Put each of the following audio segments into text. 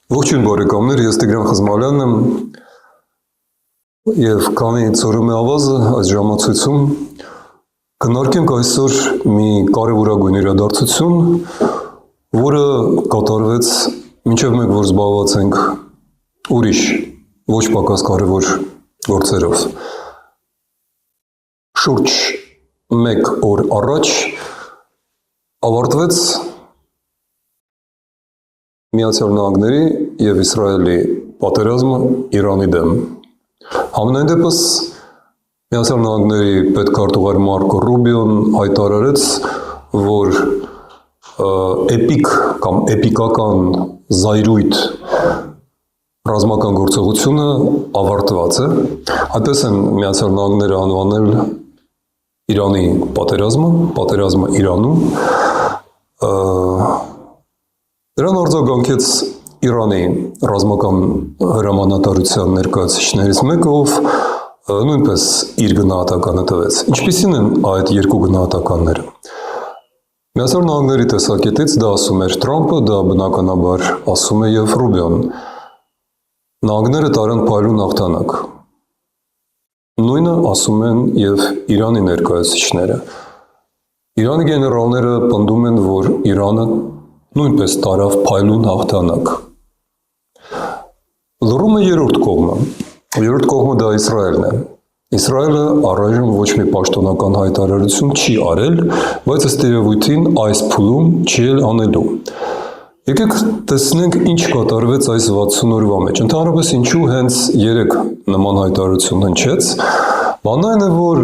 Ողջույն բարեկամներ, ես Տիգրան Խզմալյանն եմ և քանի ծորում է ավազը այս ժամացույցում քննարկենք այսօր մի կարևորագույն իրադարձություն, որը կատարվեց մինչև մենք որ զբաղված ենք ուրիշ ոչ պակաս կարևոր գործերով։ Շուրջ մեկ օր առաջ ավարտվեց Միացյալ Նահանգների և Իսրայելի պատերազմը Իրանի դեմ։ Համենայն դեպս Միացյալ Նահանգների պետքարտուղար Մարկո Ռուբիոն հայտարարեց, որ էպիկ կամ էպիկական զայրույթ ռազմական գործողությունը ավարտված է։ Այդպես են Միացյալ Նահանգները անվանել Իրանի պատերազմը Իրանում։ Դրան արձագանքեց Իրանի ռազմական հրամանատարության ներկայացուցիչներից մեկը, ով նույնպես իր գնահատականը տվեց։ Ինչպիսին են այդ երկու գնահատականները։ Միացյալ Նահանգների տեսակետից դա ասում էր Թրամփը, դա բնականաբար ասում է և Ռուբիոն։ Նահանգները տարան փայլուն հաղթանակ։ Նույնը ասում են և Իրանի ներկայացուցիչները։ Իրանի գեներալները պնդում են, որ Իրանը նույնպես տարավ փայլուն հաղթանակ։ Լռում է երրորդ կողմը։ Երրորդ կողմը դա Իսրայելն է։ Իսրայելը առայժմ ոչ մի պաշտոնական հայտարարություն չի արել, բայց ըստ երևույթին այս փուլում չի էլ անելու։ Եկեք տեսնենք ինչ կատարվեց այս 60 օրվա մեջ։ Ընդհանրապես ինչու հենց 3 նման հայտարարություն հնչեց։ Բանն այն է, որ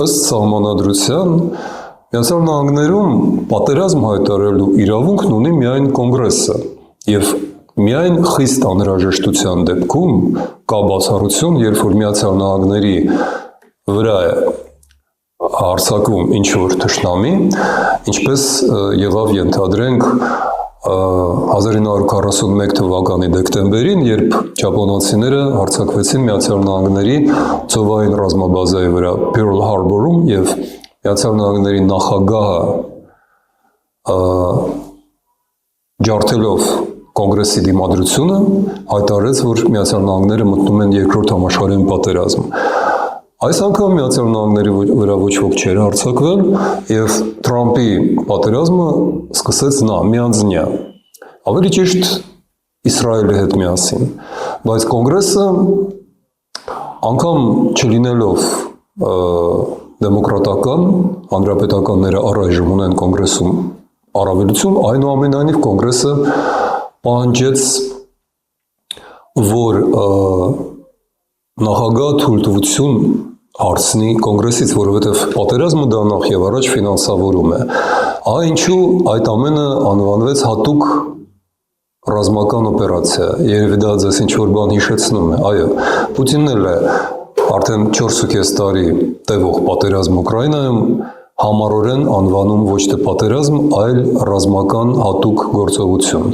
ըստ սահմանադրության Միացյալ Նահանգներում պատերազմ հայտարարելու իրավունքն ունի միայն կոնգրեսը և միայն խիստ անհրաժեշտության դեպքում կա բացառություն, երբ որ Միացյալ Նահանգների վրա է հարձակվում ինչ-որ թշնամի, ինչպես եղավ ենթադրենք 1941 թվականի դեկտեմբերին, երբ ճապոնացիները հարձակվեցին Միացյալ Նահանգների ծովային ռազմաբազայի վրա Pearl Harbor-ում և Միացյալ Նահանգների նախագահը ջարդելով կոնգրեսի դիմադրությունը հայտարարեց, որ Միացյալ Նահանգները մտնում են երկրորդ համաշխարհային պատերազմ։ Այս անգամ Միացյալ Նահանգների վրա ոչ ոք չէր հարձակվել և Թրամփի պատերազմը սկսեց նա միանձնյա, ավելի ճիշտ Իսրայելի հետ միասին, բայց կոնգրեսը անգամ չլինելով դեմոկրատական, հանրապետականները առայժմ ունեն կոնգրեսում առավելություն, այնուամենայնիվ կոնգրեսը պահանջեց, որ նախագահը թույլտվություն հարցնի կոնգրեսից, որովհետև պատերազմը դա նախ և առաջ ֆինանսավորում է։ Ինչու այդ ամենը անվանվեց հատուկ ռազմական օպերացիա, երևի դա ձեզ ինչ-որ բան հիշեցնում է, այո, Պուտինն էլ է արդեն 4.5 տարի տևող պատերազմ Ուկրաինայում համառորեն անվանում ոչ թե պատերազմ, այլ ռազմական հատուկ գործողություն։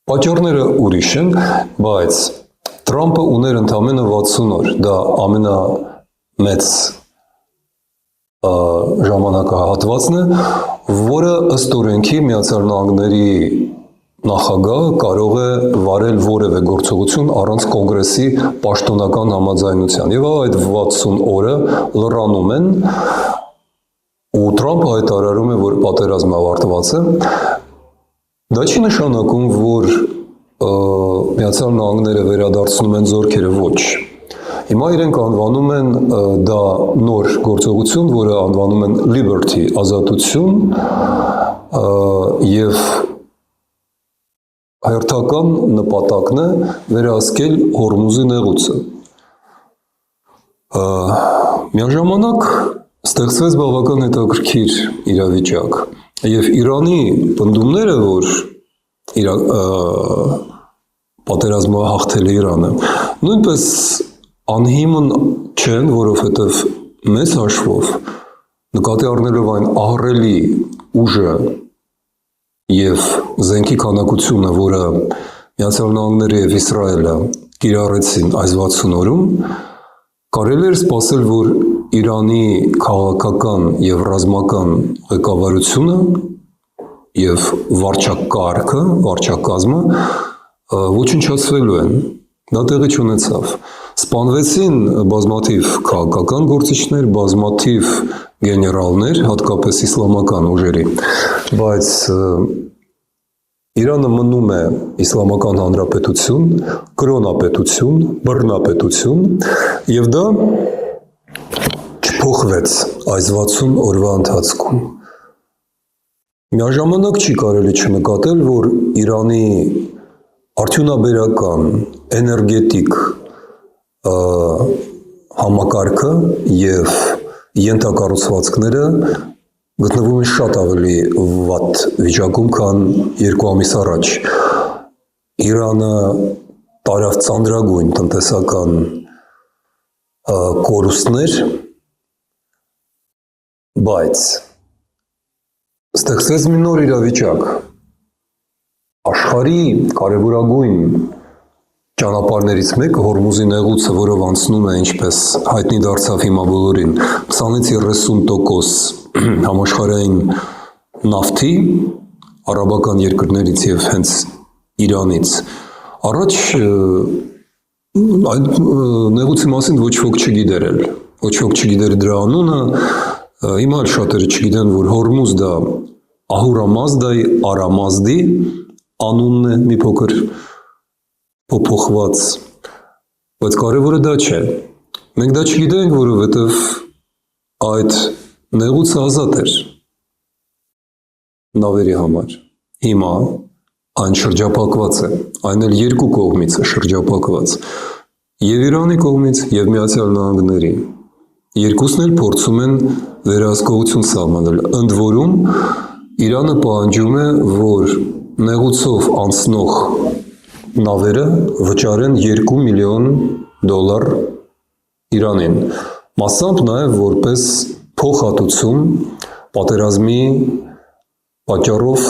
Պատճառները ուրիշ են, բայց Թրամփը ուներ ընդամենը 60 օր, դա ամենամեծ ժամանակահատվածն է, որը ըստ օրենքի Միացյալ Նահանգների նախագահը կարող է վարել որևէ գործողություն առանց կոնգրեսի պաշտոնական համաձայնության։ Եվ այդ 60 օրը լռանում են, ու Թրամփը հայտարարում է, որ պատերազմը ավարտված է։ Դա չի նշանակում, որ Միացյալ Նահանգները վերադարձնում են զորքերը, ոչ։ Հիմա իրենք անվանում են դա նոր գործողություն, որը անվանում են Liberty, ազատություն, և հերթական նպատակն է վերահսկել Հորմուզի նեղուցը։ Միաժամանակ ստեղծվեց բավական հետաքրքիր իրավիճակ, և Իրանի պնդումները, որ պատերազմը հաղթել է Իրանը, նույնպես անհիմն չեն, որովհետև մեծ հաշվով նկատի առնելով այն ահռելի ուժը և զենքի քանակությունը, որը Միացյալ Նահանգները և Իսրայելը կիրառեցին այս 60 օրում, կարելի էր սպասել, որ Իրանի քաղաքական և ռազմական ղեկավարությունը եւ վարչակարգը, վարչակազմը ոչնչացվելու են։ Դա տեղի չունեցավ։ Սպանվեցին բազմաթիվ քաղաքական գործիչներ, բազմաթիվ գեներալներ, հատկապես իսլամական ուժերի, բայց Իրանը մնում է իսլամական հանրապետություն, կրոնապետություն, բռնապետություն, եւ դա չփոխվեց այս 60 օրվա ընթացքում։ Միաժամանակ չի կարելի չնկատել, որ Իրանի արդյունաբերական, էներգետիկ համակարգը եւ ենթակառուցվածքները գտնվում է շատ ավելի վատ վիճակում, քան 2 ամիս առաջ։ Իրանը տարավ ծանրագույն տնտեսական կորուստներ, բայց ստեղծվեց մի նոր իրավիճակ։ Աշխարհի կարևորագույն ճանապարհներից մեկը Հորմուզի նեղուցը, որով անցնում է, ինչպես հայտնի դարձավ հիմա բոլորին, 20-ից 30% համաշխարհային նավթի արաբական երկրներից եւ հենց Իրանից։ Առաջ այդ նեղուցի մասին ոչ ոք չգիտեր էլ, ոչ ոք չգիտեր դրա անունը, հիմա շատերը չգիտեն, որ Հորմուզ դա Ահուրա Մազդայի Արամազդի անունն է, մի փոքր փոփոխված, բայց կարևորը դա չէ։ Մենք դա չգիտենք, որովհետև այդ նեղուցը ազատ էր նավերի համար։ Հիմա այն շրջափակված է, այն էլ 2 կողմից է շրջափակված, եւ Իրանի կողմից, եւ Միացյալ Նահանգների։ Երկուսն էլ փորձում են վերահսկողություն սահմանել, ընդ որում Իրանը պահանջում է, որ նեղուցով անցնող նավերը վճարեն $2 միլիոն Իրանին, մասամբ նաև որպես փոխհատուցում պատերազմի պատճառով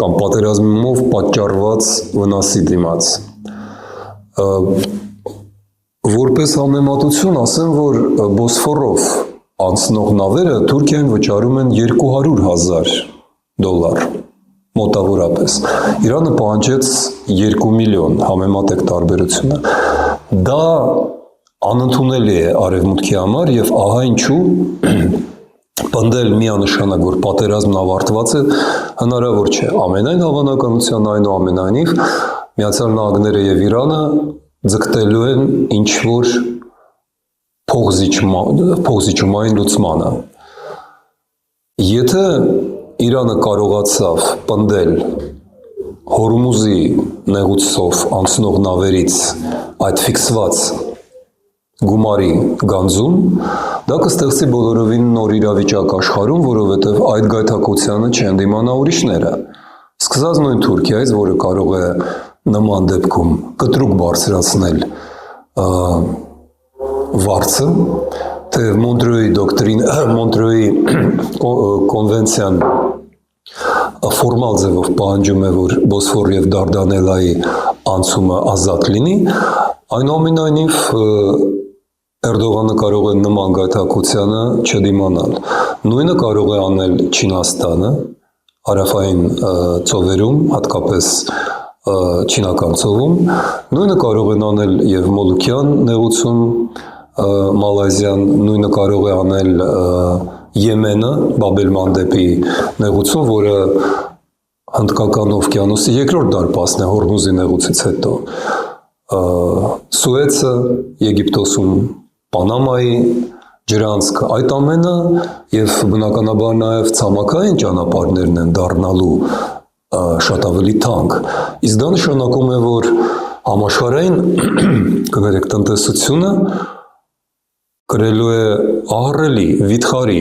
կամ պատերազմով պատճառված վնասի դիմաց։ Որպես համեմատություն ասեմ, որ Բոսֆորով անցնող նավերը Թուրքիան վճարում են $200,000 մոտավորապես։ Իրանը պահանջեց 2 միլիոն, համեմատեք տարբերությունը։ Դա անընդունելի է արևմուտքի համար եւ ահա ինչու պնդել միանշանակ, որ պատերազմն ավարտված է, հնարավոր չէ։ Ամենայն հավանականության այնուամենայնիվ Միացյալ Նահանգները եւ Իրանը ձգտելու են ինչ-որ փոխզիջումային լուծմանը։ Եթե Իրանը կարողացավ պնդել Հորմուզի նեղուցով անցնող նավերից այդ ֆիքսված գումարի գանձում, դա կստեղծի բոլորովին նոր իրավիճակ աշխարհում, որովհետև այդ գայթակղությանը չեն դիմանա ուրիշները։ Սկսած նույն Թուրքիայից, որը կարող է նման դեպքում կտրուկ բարձրացնել վարձը, թե Մոնտրեոյի դոկտրին, Մոնտրեոյի կոնվենցիան ֆորմալ ձևով պահանջում է, որ Բոսֆոր եւ Դարդանելայի անցումը ազատ լինի, այնուամենայնիվ Էրդողանը կարող է նման գայթակղությանը չդիմանալ։ Նույնը կարող է անել Չինաստանը, հարավային ծովերում, հատկապես Չինական ծովում, նույնը կարող են անել եւ Մոլուքյան նեղուցում, Մալայզիան, նույնը կարող է անել Եմենը, Բաբել-Մանդեբի նեղուցում, որը Հնդկական օվկիանոսի երկրորդ դարպասն է Հորմուզի նեղուցից հետո, Սուեցը Եգիպտոսում, Պանամայի ջրանցքը, այդ ամենը եւ բնականաբար նաեւ ցամաքային ճանապարհներն են դառնալու շատ ավելի թանկ։ Իսկ դա նշանակում է, որ համաշխարհային կներեք տնտեսությունը կրելու է ահռելի վիթխարի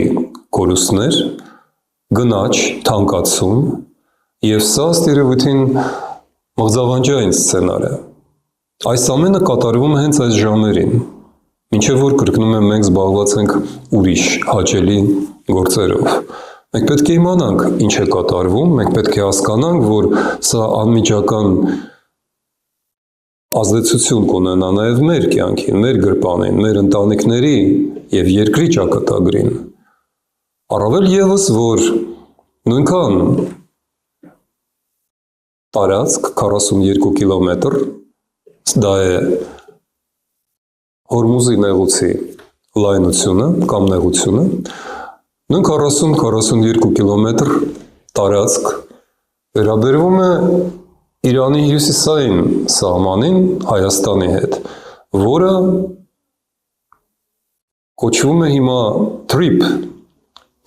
կորուստներ, գնաճ, թանկացում, եւ սա ստերևույթին մղձավանջային սցենար է։ Այս ամենը կատարվում է հենց այս ժամերին, մինչև որ կրկնում եմ մենք զբաղված ենք ուրիշ հաճելի գործերով։ Մենք պետք է իմանանք ինչ է կատարվում, մենք պետք է հասկանանք, որ սա անմիջական ազդեցություն կունենա նաև մեր կյանքին, մեր գրպանին, մեր ընտանիքների եւ երկրի ճակատագրին։ Առավել եւս, որ նույնքան տարածք 42 կիլոմետր, դա է Հորմուզի նեղուցի լայնությունը կամ նեղությունը, նույն 40-42 կիլոմետր տարածք վերաբերվում է Իրանի հյուսիսային սահմանին Հայաստանի հետ, որը կոչվում է հիմա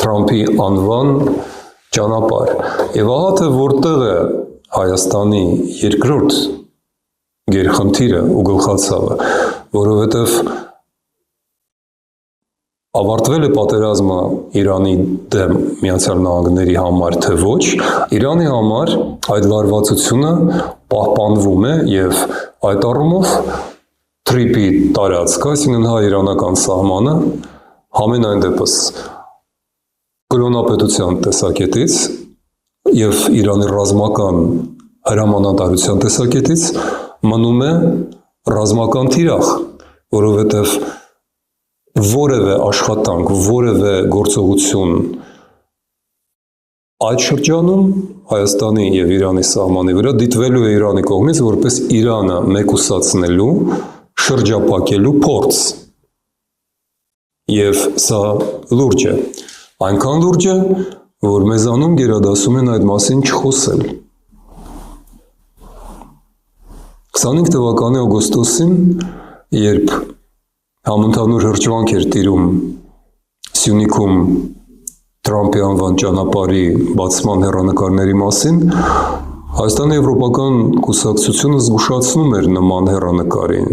Թրամփի անվան ճանապարհ։ Եվ ահա թե որտեղ է Հայաստանի երկրորդ գերխնդիրը ու գլխացավը, որովհետև ավարտվել է պատերազմը Իրանի դեմ Միացյալ Նահանգների համար, թե ոչ, Իրանի համար այդ լարվածությունը պահպանվում է եւ այդ առումով Թրիպի տարածքը, այսինքն հայ-իրանական սահմանը, համենայն դեպս կրոնապետության տեսակետից եւ Իրանի ռազմական հրամանատարության տեսակետից մնում է ռազմական թիրախ, որովհետեւ որևէ աշխատանք, որևէ գործողություն այդ շրջանում Հայաստանի եւ Իրանի սահմանի վրա դիտվելու է Իրանի կողմից որպես Իրանը մեկուսացնելու, շրջապակելու փորձ։ Եվ սա լուրջ է, այնքան լուրջ է, որ մեզանում գերադասում են այդ մասին չխոսել։ 25 թվականի օգոստոսին, երբ համընդհանուր հրճվանք էր տիրում Սյունիքում Թրամփի անվան ճանապարհի բացման հեռանկարների մասին, Հայաստանի Եվրոպական կուսակցությունը զգուշացնում էր նման հեռանկարին,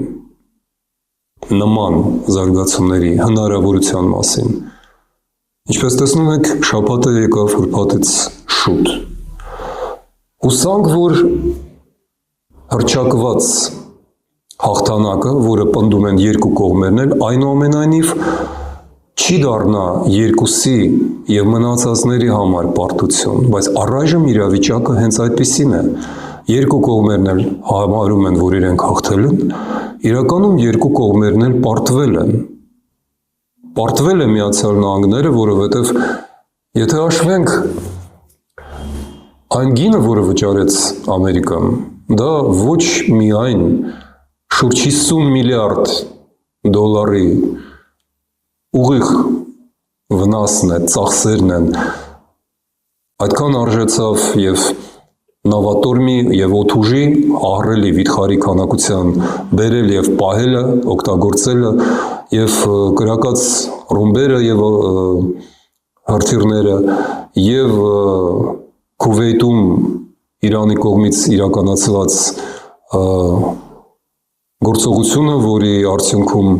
նման զարգացումների հնարավորության մասին։ Ինչպես տեսնում եք, շաբաթը եկավ ուրբաթից շուտ։ Հուսանք, որ հռչակված հաղթանակը, որը պնդում են երկու կողմերն էլ, այնուամենայնիվ չի դառնա երկուսի եւ մնացածների համար պարտություն, բայց առայժմ իրավիճակը հենց այդպիսին է։ Երկու կողմերն էլ համարում են, որ իրենք հաղթել են, իրականում երկու կողմերն էլ պարտվել են։ Պարտվել է Միացյալ Նահանգները, որովհետև եթե հաշվենք այն գինը, որը վճարեց Ամերիկան, դա ոչ միայն շուրջ 50 միլիարդ դոլարի ուղիղ վնասն է, ծախսերն են, այդքան արժեցավ եւ նավատորմի եւ օդուժի ահռելի վիթխարի քանակության բերել եւ պահելը, օգտագործելը եւ կրակած ռումբերը եւ հրթիռները եւ Քուվեյթում Իրանի կողմից իրականացված գործողությունը, որի արդյունքում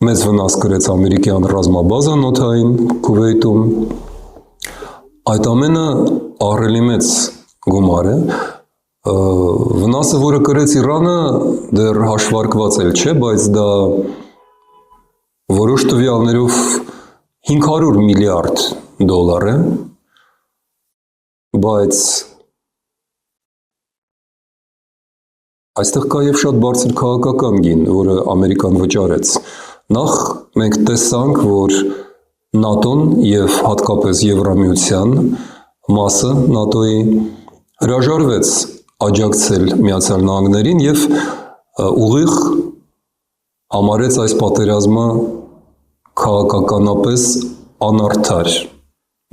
մեծ վնաս կրեց ամերիկյան ռազմաբազան օդային Քուվեյթում, այդ ամենը ահռելի մեծ գումար է, վնասը, որը կրեց Իրանը, դեռ հաշվարկված էլ չէ, բայց դա որոշ տվյալներով 500 միլիարդ դոլար է, բայց այստեղ կա եւ շատ բարձր քաղաքական գին, որը Ամերիկան վճարեց։ Նախ մենք տեսանք, որ ՆԱՏՕ-ն եւ հատկապես Եվրամիության մասը ՆԱՏՕ-ի հրաժարվեց աջակցել Միացյալ Նահանգներին եւ ուղիղ համարեց այս պատերազմը քաղաքականապես անարդար,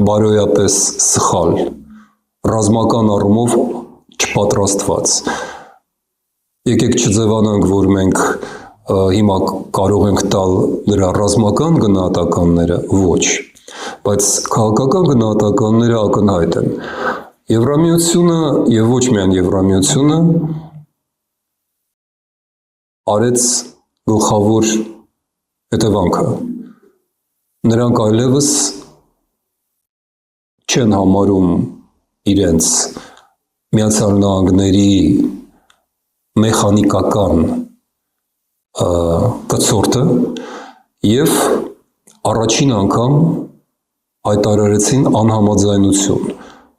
բարոյապես սխալ, ռազմական առումով չպատրաստված։ Եկեք չձևանանք, որ մենք հիմա կարող ենք տալ դրա ռազմական գնահատականները, ոչ, բայց քաղաքական գնահատականները ակնհայտ են։ Եվրամիությունը եւ ոչ միայն Եվրամիությունը արեց գլխավոր հետևանքը։ Նրանք այլևս չեն համարում իրենց Միացյալ Նահանգների մեխանիկական կցորդը եւ առաջին անգամ հայտարարեցին անհամաձայնություն։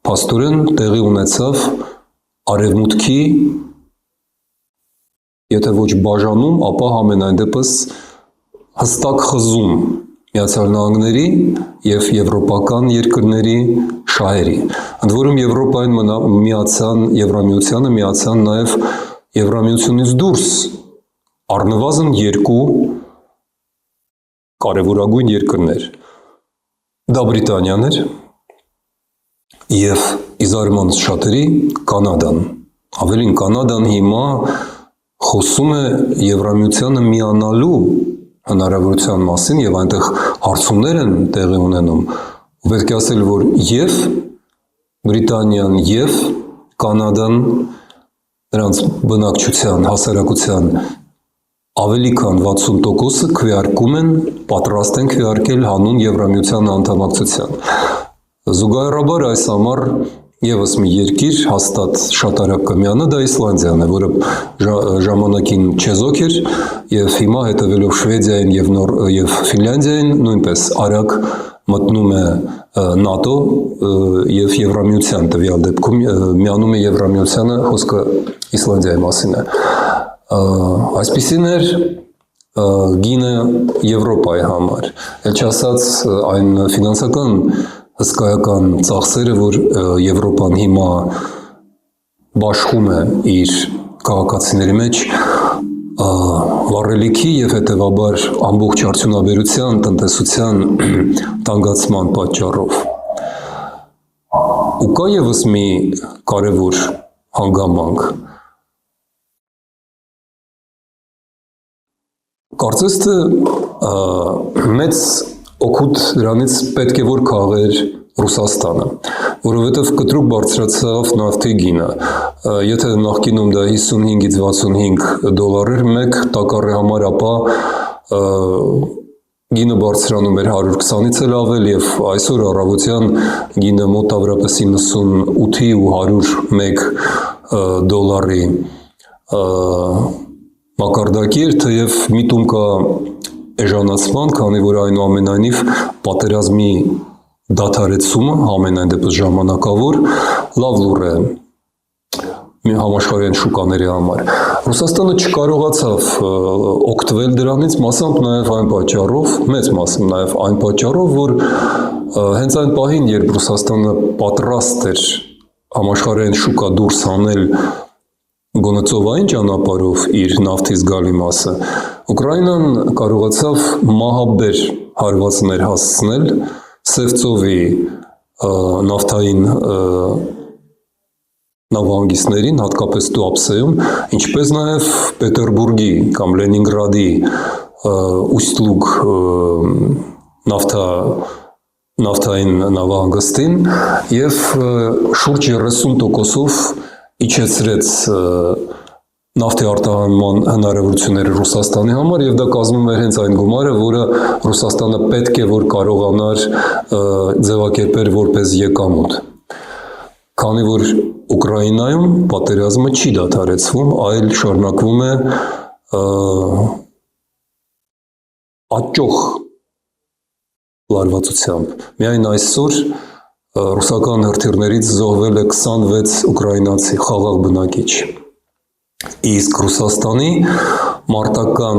Փաստորեն տեղի ունեցավ արևմուտքի, եթե ոչ բաժանում, ապա համենայն դեպս հստակ խզում Միացյալ Նահանգների և եվրոպական երկրների շահերի։ Ընդ որում Եվրոպային Եվրամիությանը միացան նաև Եվրամիությունից դուրս առնվազն 2 կարևորագույն երկրներ։ Դա Բրիտանիան էր և ի զարմանք շատերի Կանադան։ Ավելին, Կանադան հիմա խոսում է Եվրամիությանը միանալու հնարավորության մասին և այնտեղ հարցումներ են տեղի ունենում, ու պետք է ասել, որ և Բրիտանիան և Կանադան նրանց բնակչության, հասարակության ավելի քան 60%-ը քվեարկում են, պատրաստ են քվեարկել հանուն Եվրամիության անդամակցության։ Զուգահեռաբար այս համար ևս մի երկիր հաստատ շատ արագ կմիանա, դա Իսլանդիան է, որը ժամանակին չեզոք էր և հիմա հետևելով Շվեդիային և Ֆինլանդիային նույնպես արագ մտնում է ՆԱՏՕ և Եվրամիության, տվյալ դեպքում միանում է Եվրամիությանը, խոսքը Իսլանդիայի մասին է։ Այսպիսին էր գինը Եվրոպայի համար, էլ չասած այն ֆինանսական հսկայական ծախսերը, որ Եվրոպան հիմա բաշխում է իր քաղաքացիների մեջ վառելիքի և հետևաբար ամբողջ արդյունաբերության, տնտեսության թանկացման պատճառով։ Ու կա ևս մի կարևոր հանգամանք։ Կարծես թե մեծ օգուտ դրանից պետք է որ քաղեր Ռուսաստանը, որովհետև կտրուկ բարձրացավ նավթի գինը։ Եթե նախկինում դա 55-ից 65 դոլար էր մեկ տակառի համար, ապա գինը բարձրանում էր 120-ից էլ ավել և այսօր առավոտյան գինը մոտավորապես 98-ի ու 101 դոլարի մակարդակի էր, թեև միտում կա էժանացման, քանի որ այնուամենայնիվ պատերազմի դադարեցումը, համենայն դեպս ժամանակավոր, լավ լուր է համաշխարհային շուկաների համար։ Ռուսաստանը չկարողացավ օգտվել դրանից, մասամբ նաև այն պատճառով, մեծ մասամբ նաև այն պատճառով, որ հենց այն պահին, երբ Ռուսաստանը պատրաստ էր համաշխարհային շուկա դուրս հանել գոնե ծովային ճանապարհով իր նավթի զգալի մասը, Ուկրաինան կարողացավ մահաբեր հարվածներ հասցնել Սև ծովի նավթային նավահանգիստներին, հատկապես Туапսեում, ինչպես նաև Պետերբուրգի կամ Լենինգրադի Ուստ-Լուգ նավթային նավահանգստին և շուրջ 30%-ով իջեցրեց նավթի արտահանման հնարավորությունները Ռուսաստանի համար և դա կազմում էր հենց այն գումարը, որը Ռուսաստանը պետք է որ կարողանար ձևակերպել որպես եկամուտ։ Քանի որ Ուկրաինայում պատերազմը չի դադարեցվում, այլ շարունակվում է աճող լարվածությամբ։ Միայն այսօր ռուսական հրթիռներից զոհվել է 26 ուկրաինացի խաղաղ բնակիչ։ Իսկ Ռուսաստանի մարտական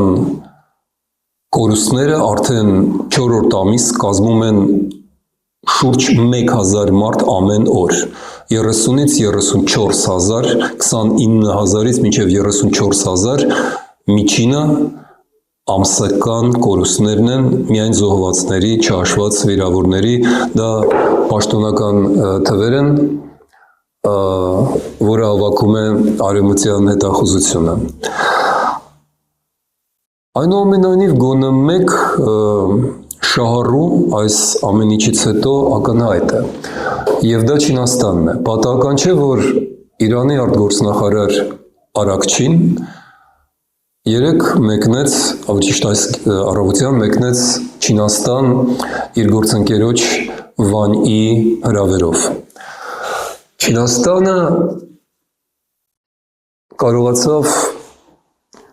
կորուստները արդեն 4-րդ ամիս կազմում են շուրջ 1000 մարդ ամեն օր, 30-ից 34 հազար, 29 հազարից մինչև 34 հազար միջինը ամսական կորուստներն են միայն զոհվածների, չհաշված վիրավորների, դա պաշտոնական թվեր են, որը հավաքում է Արևմտյան հետախուզությունը։ Այնուամենայնիվ գոնե մեկ շահառու այս ամեն ինչից հետո ակնհայտ է, և դա Չինաստանն է։ Պատահական չէ, որ Իրանի արտգործնախարար Արաքչին երեկ մեկնեց, ավելի ճիշտ այս առավոտյան մեկնեց Չինաստան իր գործընկերոջ Վան Ի հրավերով։ Չինաստանը կարողացավ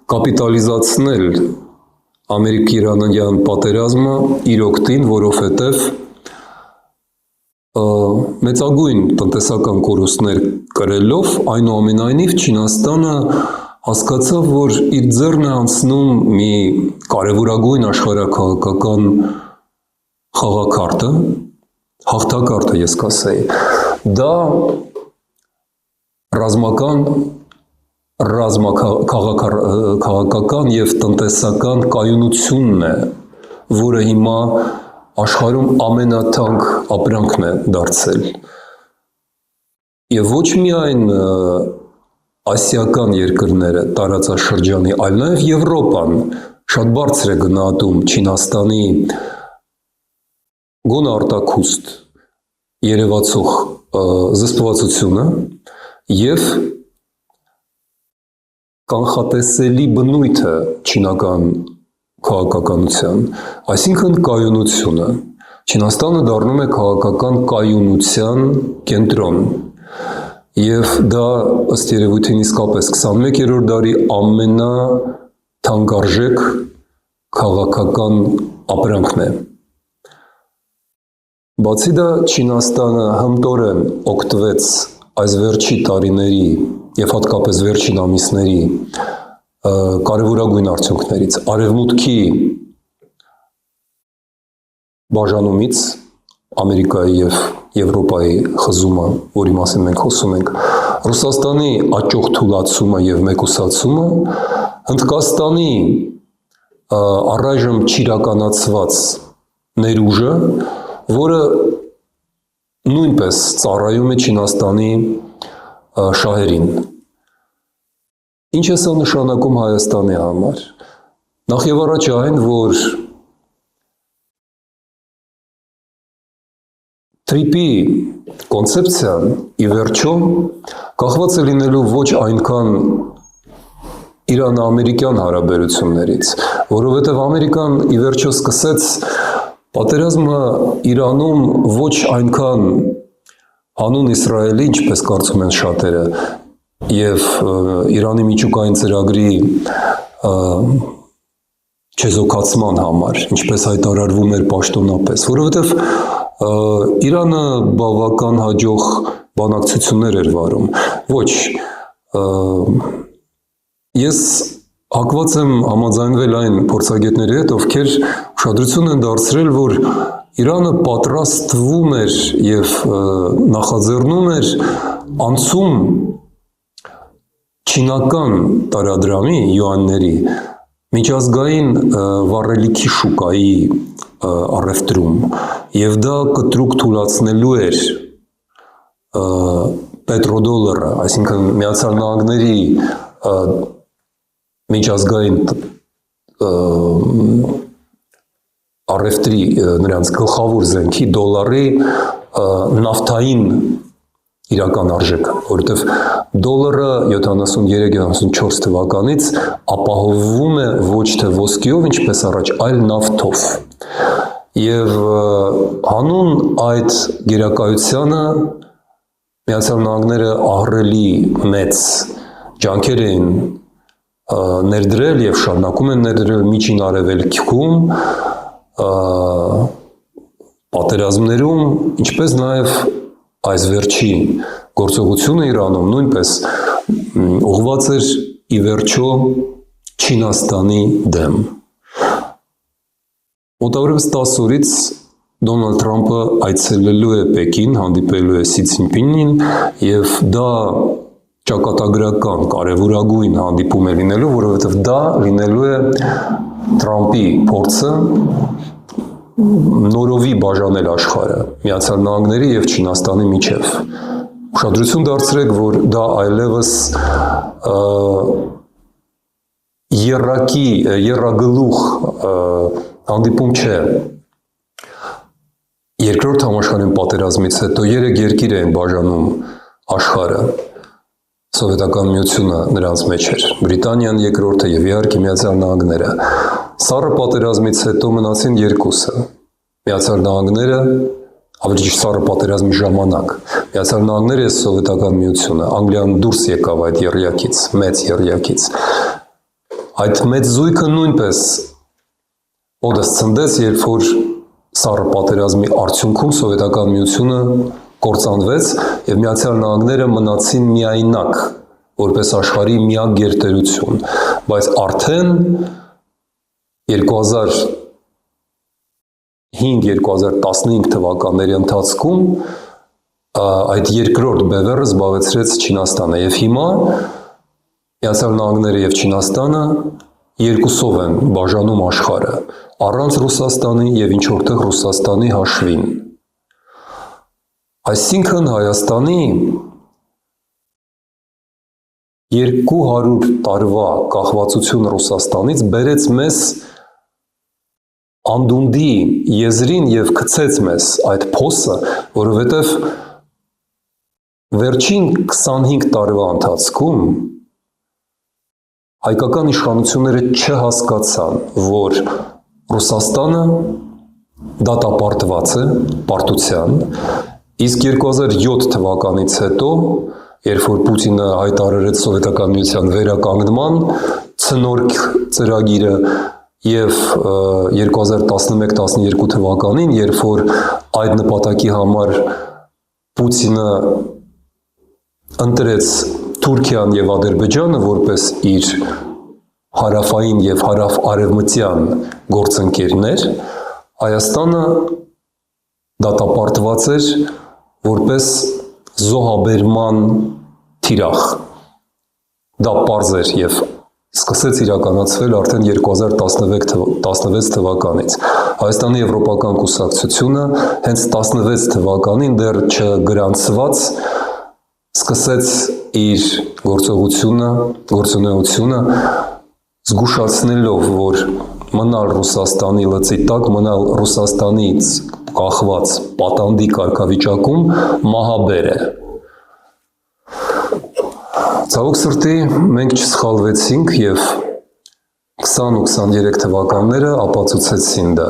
կապիտալիզացնել ամերիկյան պատերազմը իր օգտին, որովհետև մեծագույն տնտեսական կորուստներ կրելով, այնուամենայնիվ Չինաստանը հասկացավ, որ իր ձեռն է անցնում մի կարևորագույն աշխարհաքաղաքական խաղակարտը, հաղթակարտը ես կասեի, դա քաղաքական և տնտեսական կայունությունն է, որը հիմա աշխարհում ամենաթանկ ապրանքն է դարձել։ Եվ ոչ միայն ասիական երկրները տարածաշրջանի, այլ նաև Եվրոպան շատ բարձր է գնահատում Չինաստանի գոնե արտաքուստ երևացող զսպվածությունը և կանխատեսելի բնույթը չինական քաղաքականության, այսինքն կայունությունը։ Չինաստանը դառնում է քաղաքական կայունության կենտրոն, և դա ըստ երևույթին իսկապես 21-րդ դարի ամենաթանկարժեք քաղաքական ապրանքն է։ Բացի դա, Չինաստանը հմտորեն օգտվեց այս վերջի տարիների և հատկապես վերջին ամիսների կարևորագույն արդյունքներից, Արևմուտքի բաժանումից, Ամերիկայի և Եվրոպայի խզումը, որի մասին մենք խոսում ենք, Ռուսաստանի աճող թուլացումը և մեկուսացումը, Հնդկաստանի առայժմ չիրականացված ներուժը, որը նույնպես ծառայում է Չինաստանի շահերին։ Ինչ է սա նշանակում Հայաստանի համար։ Նախ և առաջ այն, որ TRIP-ի կոնցեպցիան ի վերջո կախված է լինելու ոչ այնքան Իրան-ամերիկյան հարաբերություններից, որովհետև Ամերիկան ի վերջո սկսեց պատերազմը Իրանում ոչ այնքան հանուն Իսրայելի, ինչպես կարծում են շատերը, և Իրանի միջուկային ծրագրի չեզոքացման համար, ինչպես հայտարարվում էր պաշտոնապես, որովհետև Իրանը բավական հաջող բանակցություններ էր վարում։ Ոչ, ես հակված եմ համաձայնվել այն փորձագետների հետ, ովքեր ուշադրություն են դարձրել, որ Իրանը պատրաստվում էր և նախաձեռնում էր անցում չինական տարադրամի յուանների միջազգային վառելիքի շուկայի առևտրում, և դա կտրուկ թուլացնելու էր պետրոդոլարը, այսինքն Միացյալ Նահանգների միջազգային առևտրի նրանց գլխավոր զենքի դոլարի նավթային իրական արժեքը, որովհետև դոլարը 73-74 թվականից ապահովվում է ոչ թե ոսկիով, ինչպես առաջ, այլ նավթով։ Եվ հանուն այդ գերակայությանը Միացյալ Նահանգները ահռելի մեծ ջանքեր էին ներդրել և շարունակում են ներդրել Միջին Արևելքում, պատերազմներում, ինչպես նաև այս վերջի գործողությունը Իրանում նույնպես ուղղված էր ի վերջո Չինաստանի դեմ։ Մոտավորապես 10 օրից Դոնալդ Թրամփը այցելելու է Պեկին, հանդիպելու է Սի Ցզինպինին, և դա ճակատագրական, կարևորագույն հանդիպում է լինելու, որովհետև դա լինելու է Թրամփի փորձը նորովի բաժանել աշխարհը Միացյալ Նահանգների և Չինաստանի միջև։ Ուշադրություն դարձրեք, որ դա այլևս եռագլուխ հանդիպում չէ։ Երկրորդ համաշխարհային պատերազմից հետո 3 երկիր էին բաժանում աշխարհը, Սովետական Միությունը նրանց մեջ էր, Բրիտանիան երկրորդը և իհարկե Միացյալ Նահանգները։ Սառը պատերազմից հետո մնացին երկուսը, Միացյալ Նահանգները, ավելի ճիշտ Սառը պատերազմի ժամանակ, Միացյալ Նահանգները և Սովետական Միությունը, Անգլիան դուրս եկավ այդ եռյակից, մեծ եռյակից։ Այդ մեծ զույգը նույնպես օդս ցնդեց, երբ որ Սառը պատերազմի արդյունքում Սովետական Միությունը կործանվեց և Միացյալ Նահանգները մնացին միայնակ, որպես աշխարհի միակ գերտերություն, բայց արդեն 2000 2015 թվականների ընթացքում այդ երկրորդ բևեռը զբաղեցրեց Չինաստանը եւ հիմա Միացյալ Նահանգները եւ Չինաստանը երկուսով են բաժանում աշխարհը առանց Ռուսաստանի եւ ինչ որտեղ Ռուսաստանի հաշվին։ Այսինքն Հայաստանի 200 տարվա կախվածություն Ռուսաստանից բերեց մեզ անդունդի եզրին եւ գցեց մեզ այդ փոսը, որովհետեւ վերջին 25 տարվա ընթացքում հայկական իշխանությունները չհասկացան, որ Ռուսաստանը դատապարտված է պարտության, իսկ 2007 թվականից հետո, երբ որ Պուտինը հայտարարեց Սովետական Միության վերականգնման ցնորք ծրագիրը եւ 2011-12 թվականին, երբ որ այդ նպատակի համար Պուտինը ընտրեց Թուրքիան եւ Ադրբեջանը որպես իր հարավային եւ հարավ-արևմտյան գործընկերներ, Հայաստանը դատապարտված էր որպես զոհաբերման թիրախ։ Դա պարզ էր եւ սկսեց իրականացվել արդեն 2016 թվականից։ Հայաստանի Եվրոպական կուսակցությունը հենց 16 թվականին դեռ չգրանցված սկսեց իր գործունեությունը զգուշացնելով, որ մնալ Ռուսաստանի լծի տակ, մնալ Ռուսաստանից կախված պատանդի կարգավիճակում մահաբեր է։ Ցավոք սրտի մենք չսխալվեցինք եւ 20 ու 23 թվականները ապացուցեցին դա։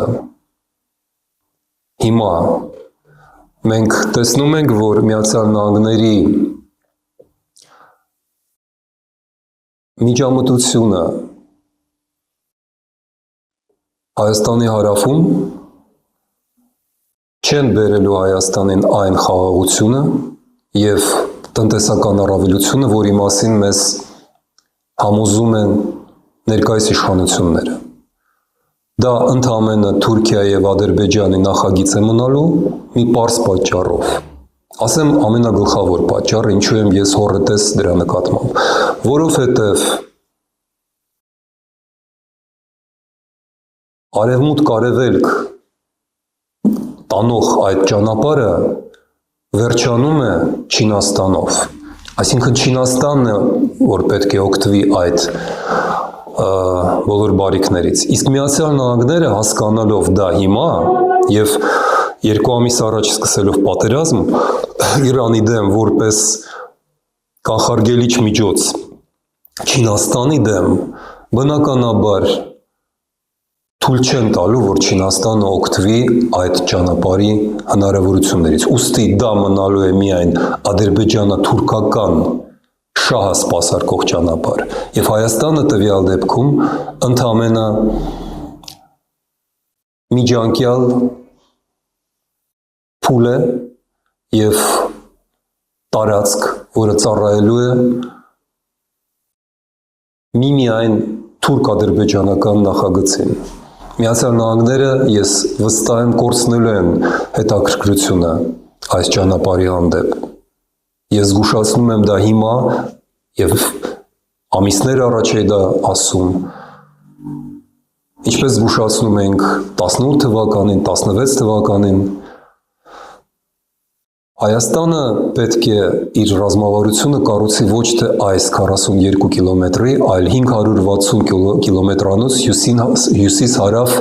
Հիմա մենք տեսնում ենք, որ Միացյալ Նահանգների միջամտությունը Հայաստանի հարավում չեն բերելու Հայաստանին այն խաղաղությունը եւ տնտեսական առավելությունը, որի մասին մեզ համոզում են ներկայիս իշխանությունները։ Դա ընդհանրապես Թուրքիայի եւ Ադրբեջանի նախագիծ է մնալու մի պարզ պատճառով։ Ասեմ ամենագլխավոր պատճառը, ինչու եմ ես հոռետես դրա նկատմամբ, որովհետեւ արևմուտք-արևելք տանող այդ ճանապարհը վերջանում է Չինաստանով։ Այսինքն Չինաստանն է, որ պետք է օգտվի այդ բոլոր բարիքներից։ Իսկ Միացյալ Նահանգները հասկանալով դա հիմա եւ 2 ամիս առաջ սկսելով պատերազմ Իրանի դեմ որպես կանխարգելիչ միջոց Չինաստանի դեմ, բնականաբար թույլ չեն տալու, որ Չինաստանը օգտվի այդ ճանապարհի հնարավորություններից։ Ուստի դա մնալու է միայն ադրբեջանա-թուրքական շահը սպասարկող ճանապարհ։ Եվ Հայաստանը տվյալ դեպքում ընդհանրապես միջանկյալ փուլ է եւ տարածք, որը ծառայելու է միմիայն թուրք-ադրբեջանական նախագծին։ Միացյալ Նահանգները ես վստահ եմ կորցնելու են հետաքրքրությունը այս ճանապարհի հանդեպ։ Ես զգուշացնում եմ դա հիմա եւ ամիսներ առաջ է դա ասում։ Ինչպես զգուշացնում ենք 18 թվականին, 16 թվականին, Հայաստանը պետք է իր ռազմավարությունը կառուցի ոչ թե այս 42 կիլոմետրի, այլ 560 կիլոմետրանոց հյուսիս-հարավ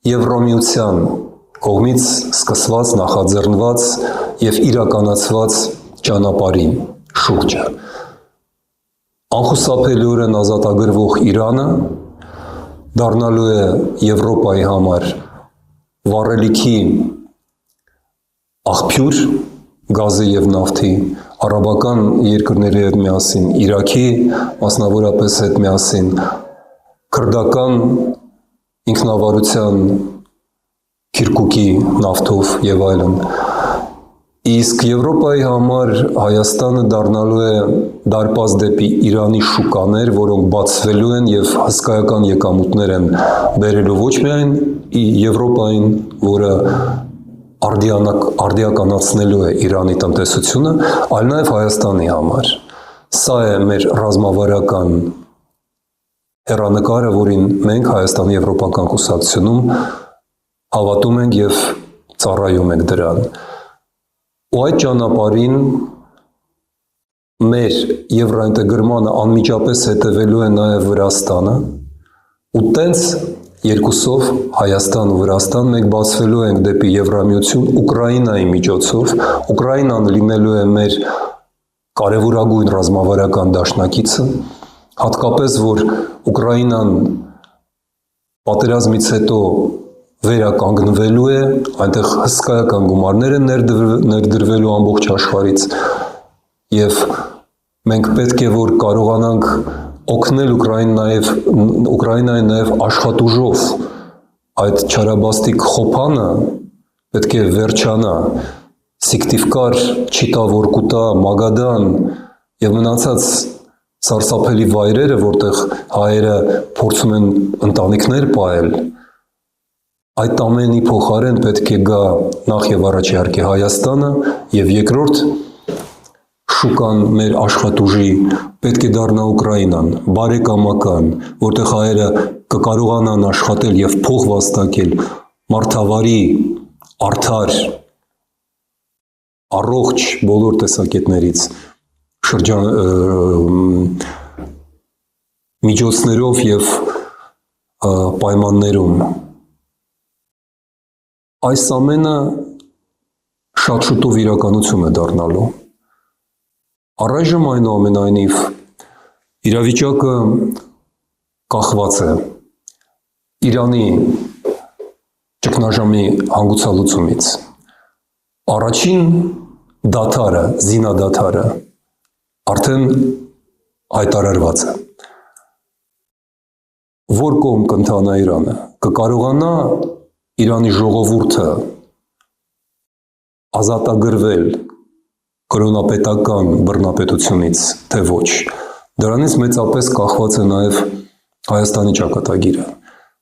Եվրամիության կողմից սկսված, նախաձեռնված եւ իրականացված ճանապարհի շուրջը։ Անխուսափելիորեն ազատագրվող Իրանը դառնալու է Եվրոպայի համար վառելիքի աղբյուր գազի եւ նավթի, արաբական երկրների հետ միասին, Իրաքի մասնավորապես հետ միասին, քրդական ինքնավարության Քիրկուկի նավթով եւ այլն։ Իսկ Եվրոպայի համար Հայաստանը դառնալու է դարպաս դեպի Իրանի շուկաներ, որոնք բացվելու են եւ հսկայական եկամուտներ են բերելու ոչ միայն Եվրոպային, որը արդիականացնելու է Իրանի տնտեսությունը, այլ նաեւ Հայաստանի համար։ Սա է մեր ռազմավարական հեռանկարը, որին մենք Հայաստանի Եվրոպական կուսակցությունում հավատում ենք եւ ծառայում ենք դրան։ Ու այդ ճանապարհին մեր եվրոինտեգրմանը անմիջապես հետևելու է նաև Վրաստանը, ու տենց երկուսով Հայաստան ու Վրաստան մենք բացվելու ենք դեպի Եվրամիություն Ուկրաինայի միջոցով։ Ուկրաինան լինելու է մեր կարևորագույն ռազմավարական դաշնակիցը, հատկապես որ Ուկրաինան պատերազմից հետո վերականգնվելու է, այնտեղ հսկայական գումարներ են ներդրվելու ամբողջ աշխարհից եւ մենք պետք է որ կարողանանք օգնել Ուկրաինային նաեւ աշխատուժով այդ չարաբաստիկ խոփանը պետք է վերջանա Սիկտիվկար, Չիտա, Որկուտա, Մագադան եւ մնացած սարսափելի վայրերը, որտեղ հայերը փորձում են ընտանիքներ պահել, այդ ամենի փոխարեն պետք է գա նախ եւ առաջ իհարկե Հայաստանը եւ երկրորդ շուկան մեր աշխատուժի պետք է դառնա Ուկրաինան, բարեկամական, որտեղ հայերը կկարողանան աշխատել եւ փող վաստակել մարդավարի, արդար, առողջ բոլոր տեսակետներից միջոցներով եւ պայմաններում։ Այս ամենը շատ շուտով իրականություն է դառնալու։ Առայժմ այնուամենայնիվ իրավիճակը կախված է Իրանի ճգնաժամի հանգուցալուծումից։ Առաջին դադարը, զինադադարը արդեն հայտարարված է։ Որ կողմ կընթանա Իրանը, կկարողանա Իրանի ժողովուրդը ազատագրվել կրոնապետական բռնապետությունից, թե ոչ։ Դրանից մեծապես կախված է նաև Հայաստանի ճակատագիրը,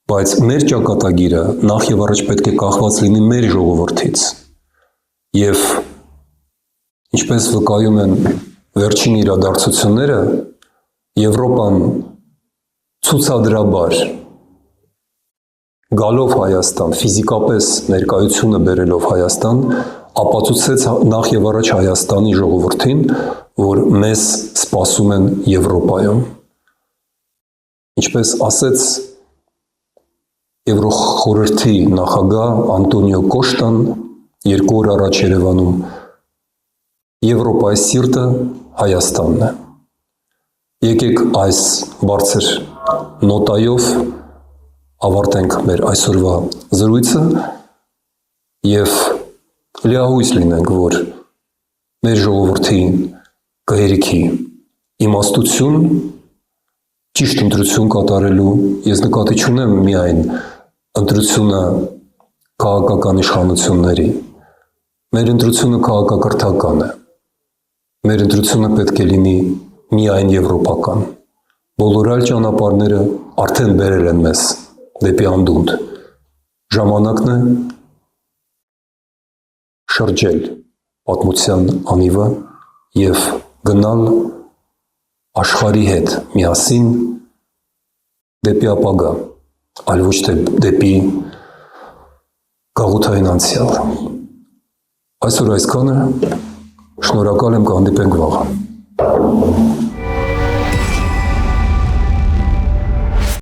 բայց մեր ճակատագիրը նախ եւ առաջ պետք է կախված լինի մեր ժողովրդից։ Եվ ինչպես վկայում են վերջին իրադարձությունները, Եվրոպան ցուցադրաբար գալով Հայաստան, ֆիզիկապես ներկայությունը բերելով Հայաստան, ապացուցեց նախ եւ առաջ Հայաստանի ժողովրդին, որ մեզ սպասում են Եվրոպայում։ Ինչպես ասեց Եվրոխորհրդի նախագահ Անտոնիո Կոշտան 2 օր առաջ Երևանում, Եվրոպայի սիրտը Հայաստանն է։ Եկեք այս բարձր նոտայով ավարտենք մեր այսօրվա զրույցը եւ լիահույս լինենք, որ մեր ժողովրդին կհերիքի իմաստություն, ճիշտ ընտրություն կատարելու, ես նկատի չունեմ միայն ընտրությունը քաղաքական իշխանությունների, մեր ընտրությունը քաղաքակրթական է, մեր ընտրությունը պետք է լինի միայն եվրոպական, բոլոր այլ ճանապարհները արդեն բերել են մեզ դեպի անդունդ, ժամանակն է շրջել պատմության անիվը եւ գնալ աշխարհի հետ միասին դեպի ապագա, այլ ոչ թե դեպի գաղութային անցյալ։ Այսօր այսքանը, շնորհակալ եմ, կհանդիպենք վաղը։